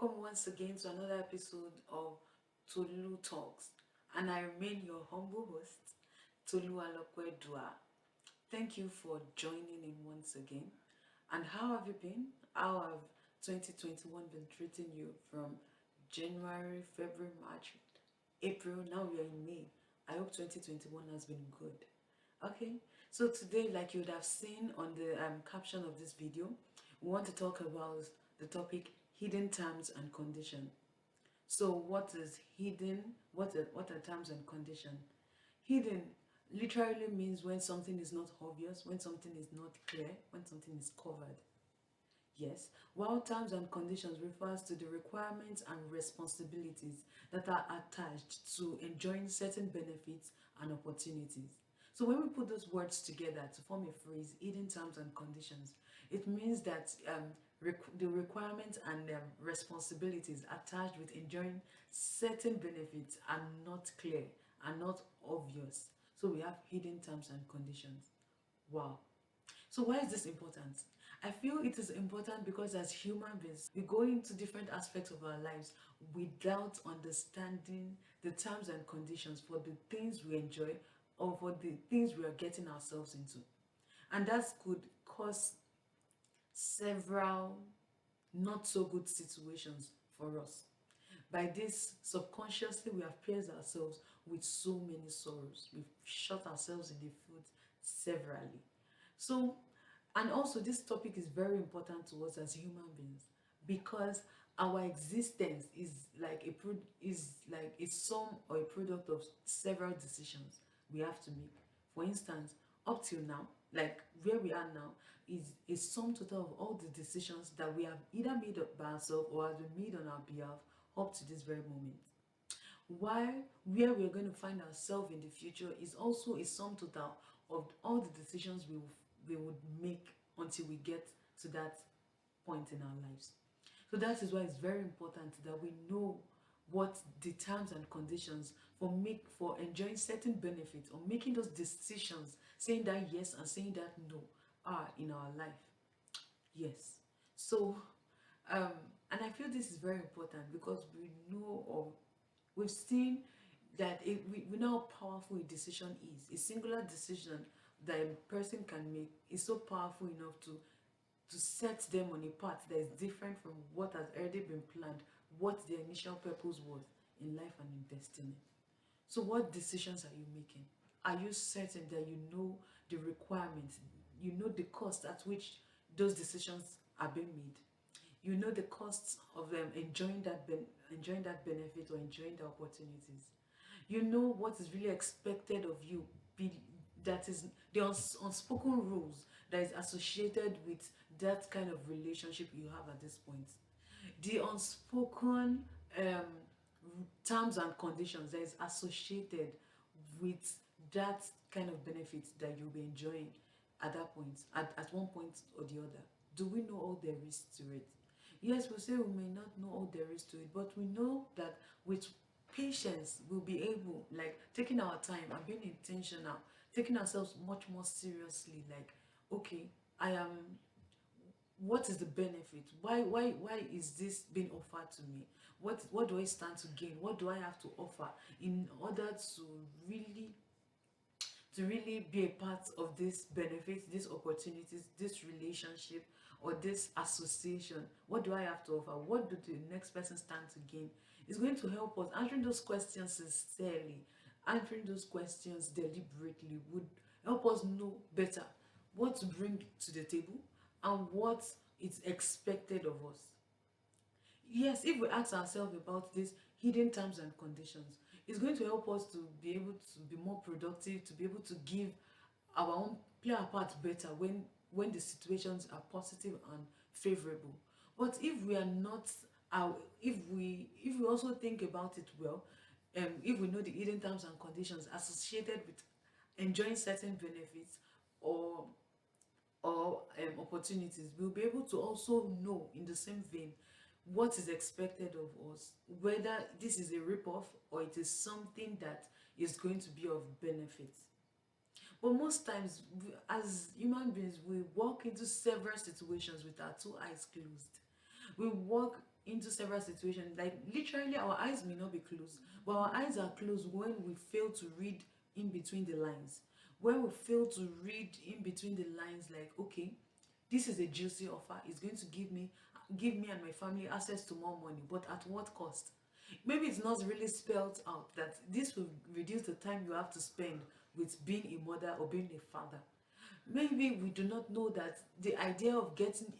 Welcome once again to another episode of Tolu Talks, and I remain your humble host, Toluwalope. Thank you for joining in once again. And how have you been? How have 2021 been treating you from January, February, March, April? Now we are in May. I hope 2021 has been good. Okay, so today, like you would have seen on the caption of this video, we want to talk about the topic hidden terms and condition. So, what is hidden? What are terms and condition? Hidden literally means when something is not obvious, when something is not clear, when something is covered. Yes, while terms and conditions refers to the requirements and responsibilities that are attached to enjoying certain benefits and opportunities. So when we put those words together to form a phrase, hidden terms and conditions, it means that the requirements and responsibilities attached with enjoying certain benefits are not clear, are not obvious. So we have hidden terms and conditions. Wow. So why is this important? I feel it is important because as human beings, we go into different aspects of our lives without understanding the terms and conditions for the things we enjoy or for the things we are getting ourselves into. And that could cause several not so good situations for us. By this, subconsciously, we have pierced ourselves with so many sorrows. We've shot ourselves in the foot severally. So, and also, this topic is very important to us as human beings because our existence is like a sum or a product of several decisions we have to make. For instance, up till now, like where we are now, is a sum total of all the decisions that we have either made up by ourselves or have been made on our behalf up to this very moment. While where we're going to find ourselves in the future is also a sum total of all the decisions we would make until we get to that point in our lives. So that is why it's very important that we know what the terms and conditions for enjoying certain benefits or making those decisions, saying that yes and saying that no, are in our life. Yes. So um and I feel this is very important because we've seen that we know how powerful a decision is. A singular decision that a person can make is so powerful enough to set them on a path that is different from what has already been planned, what their initial purpose was in life and in destiny. So what decisions are you making? Are you certain that you know the requirements, you know the cost at which those decisions are being made? You know the costs of enjoying that benefit or enjoying the opportunities. You know what is really expected of you, be, that is the unspoken rules that is associated with that kind of relationship you have at this point, the unspoken terms and conditions that is associated with that kind of benefit that you'll be enjoying at that point, at one point or the other. Do we know all there is to it? Yes, we say we may not know all there is to it, but we know that with patience we'll be able, like taking our time and being intentional, taking ourselves much more seriously, like, okay, I am, what is the benefit? Why is this being offered to me? What do I stand to gain? What do I have to offer in order to really be a part of this benefit, these opportunities, this relationship, or this association? What do I have to offer? What do the next person stand to gain? It's going to help us answering those questions sincerely, answering those questions deliberately would help us know better what to bring to the table and what is expected of us. Yes, if we ask ourselves about these hidden terms and conditions, it's going to help us to be able to be more productive, to be able to give our own, play our part better when the situations are positive and favorable. But if we are not, if we also think about it well, if we know the hidden terms and conditions associated with enjoying certain benefits or opportunities, we'll be able to also know in the same vein what is expected of us, whether this is a rip-off or it is something that is going to be of benefit. But most times, as human beings, we walk into several situations with our two eyes closed. We walk into several situations. Like literally, our eyes may not be closed, but our eyes are closed when we fail to read in between the lines. When we fail to read in between the lines, like, okay, this is a juicy offer. It's going to give me and my family access to more money, but at what cost? Maybe it's not really spelled out that this will reduce the time you have to spend with being a mother or being a father. Maybe we do not know that the idea of getting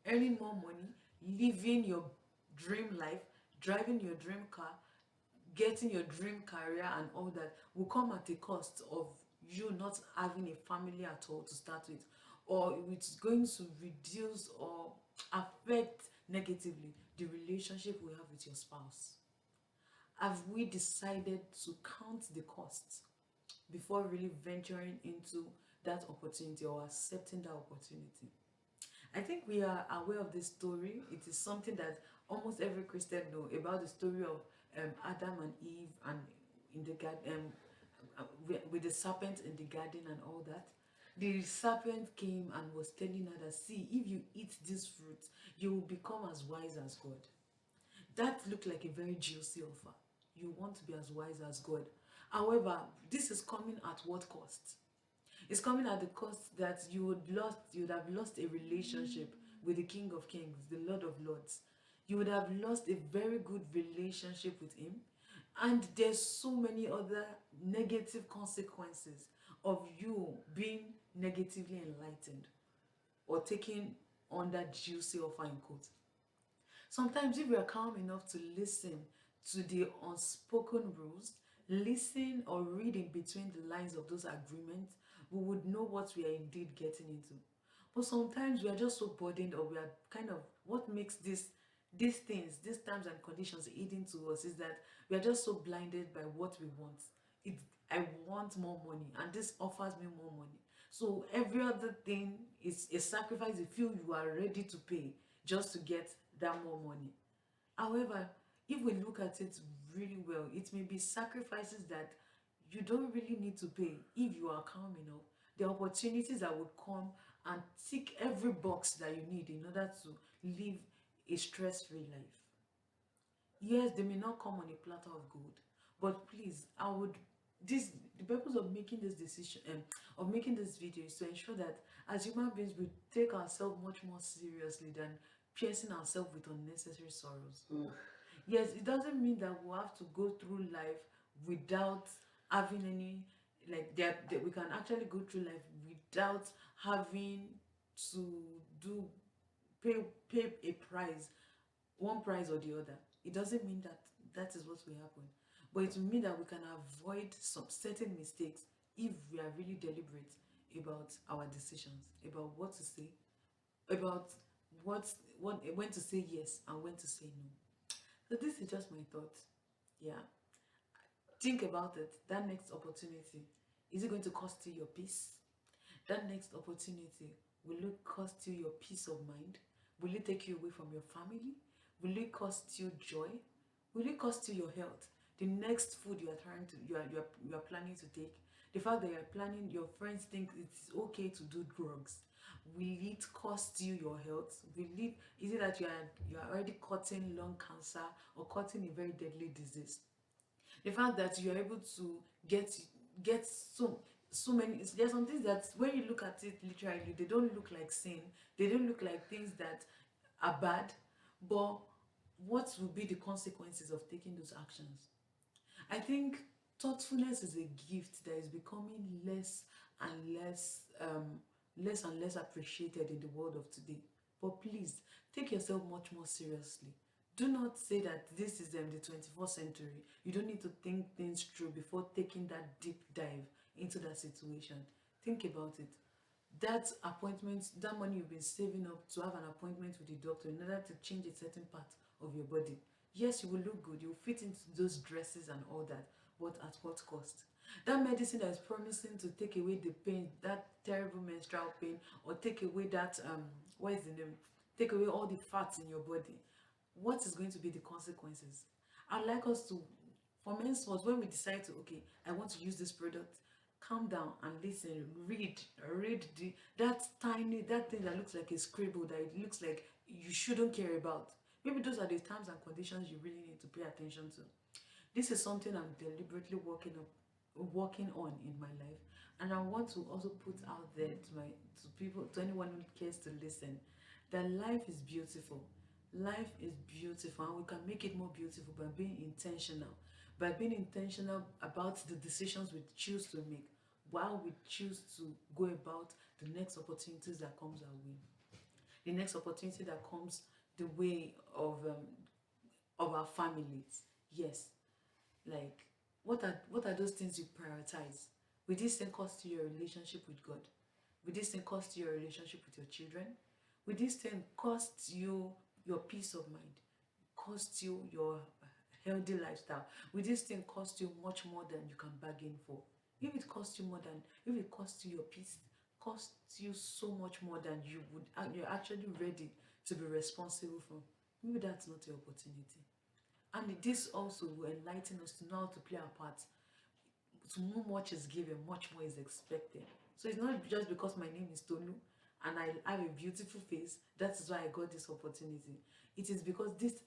earning more money, living your dream life, driving your dream car, getting your dream career and all that will come at the cost of you not having a family at all to start with, or it's going to reduce or affect negatively the relationship we have with your spouse. Have we decided to count the costs before really venturing into that opportunity or accepting that opportunity? I think we are aware of this story. It is something that almost every Christian know about, the story of Adam and Eve, and in the garden, with the serpent in the garden and all that. The serpent came and was telling her that, see, if you eat this fruit, you will become as wise as God. That looked like a very juicy offer. You want to be as wise as God. However, this is coming at what cost? It's coming at the cost that you would have lost a relationship with the King of Kings, the Lord of Lords. You would have lost a very good relationship with him. And there's so many other negative consequences of you being negatively enlightened or taking on that juicy offer in quote. Sometimes, if we are calm enough to listen to the unspoken rules, listen or read in between the lines of those agreements, we would know what we are indeed getting into. But sometimes we are just so burdened, or we are kind of, what makes these things, these terms and conditions hidden to us is that we are just so blinded by what we want. It, I want more money, and this offers me more money. So every other thing is a sacrifice you feel you are ready to pay just to get that more money. However, if we look at it really well, it may be sacrifices that you don't really need to pay if you are calm enough. The opportunities that would come and tick every box that you need in order to live a stress-free life. Yes, they may not come on a platter of gold, but please, I would this the purpose of making this decision, of making this video, is to ensure that as human beings we take ourselves much more seriously than piercing ourselves with unnecessary sorrows. Yes, it doesn't mean that we'll have to go through life without having any, like, that we can actually go through life without having to do pay pay a price, one price or the other. It doesn't mean that that is what will happen, but it will mean that we can avoid some certain mistakes if we are really deliberate about our decisions, about what to say, about what when to say yes and when to say no. So this is just my thought. Yeah, think about it. That next opportunity, is it going to cost you your peace? That next opportunity, will it cost you your peace of mind? Will it take you away from your family? Will it cost you joy? Will it cost you your health? The next food you are trying to you are planning to take, the fact that you are planning, your friends think it's okay to do drugs. Will it cost you your health? Will it Is it that you are already cutting lung cancer or cutting a very deadly disease? The fact that you are able to get get so many, there's some things that when you look at it literally, they don't look like sin, they don't look like things that are bad, but what will be the consequences of taking those actions? I think thoughtfulness is a gift that is becoming and less less and less appreciated in the world of today. But please, take yourself much more seriously. Do not say that this is the 21st century. You don't need to think things through before taking that deep dive into that situation. Think about it. That appointment, that money you've been saving up to have an appointment with the doctor in order to change a certain part of your body. Yes, you will look good, you will fit into those dresses and all that, but at what cost? That medicine that is promising to take away the pain, that terrible menstrual pain, or take away that what is the name? Take away all the fats in your body. What is going to be the consequences? I'd like us to, for henceforth, when we decide to, okay, I want to use this product, calm down and listen, read that thing that looks like a scribble, that it looks like you shouldn't care about. Maybe those are the times and conditions you really need to pay attention to. This is something I'm deliberately working on in my life, and I want to also put out there to people, to anyone who cares to listen, that life is beautiful. Life is beautiful, and we can make it more beautiful by being intentional. By being intentional about the decisions we choose to make, while we choose to go about the next opportunities that comes our way, the next opportunity that comes the way of our families. Yes, like, what are those things you prioritize? Will this thing cost you your relationship with God? Will this thing cost you your relationship with your children? Will this thing cost you your peace of mind? Cost you your healthy lifestyle? Will this thing cost you much more than you can bargain for? If it costs you your peace, costs you so much more than you're actually ready to be responsible for, maybe that's not your opportunity. And this also will enlighten us to know how to play our part. To whom much is given, much more is expected. So it's not just because my name is Tolu and I have a beautiful face, that is why I got this opportunity. It is because this,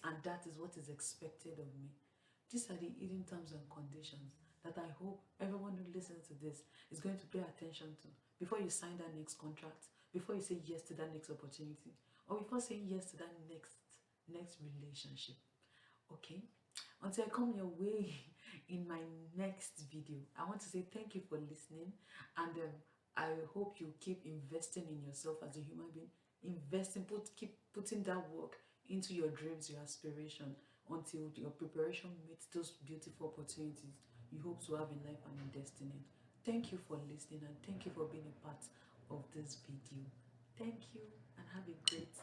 and that is what is expected of me. These are the hidden terms and conditions that I hope everyone who listens to this is going to pay attention to before you sign that next contract, before you say yes to that next opportunity, or before saying yes to that next relationship. Okay, until I come your way in my next video, I want to say thank you for listening, and I hope you keep investing in yourself as a human being. Keep putting that work into your dreams, your aspiration, until your preparation meets those beautiful opportunities you hope to have in life and in destiny. Thank you for listening, and thank you for being a part of this video. Thank you, and have a great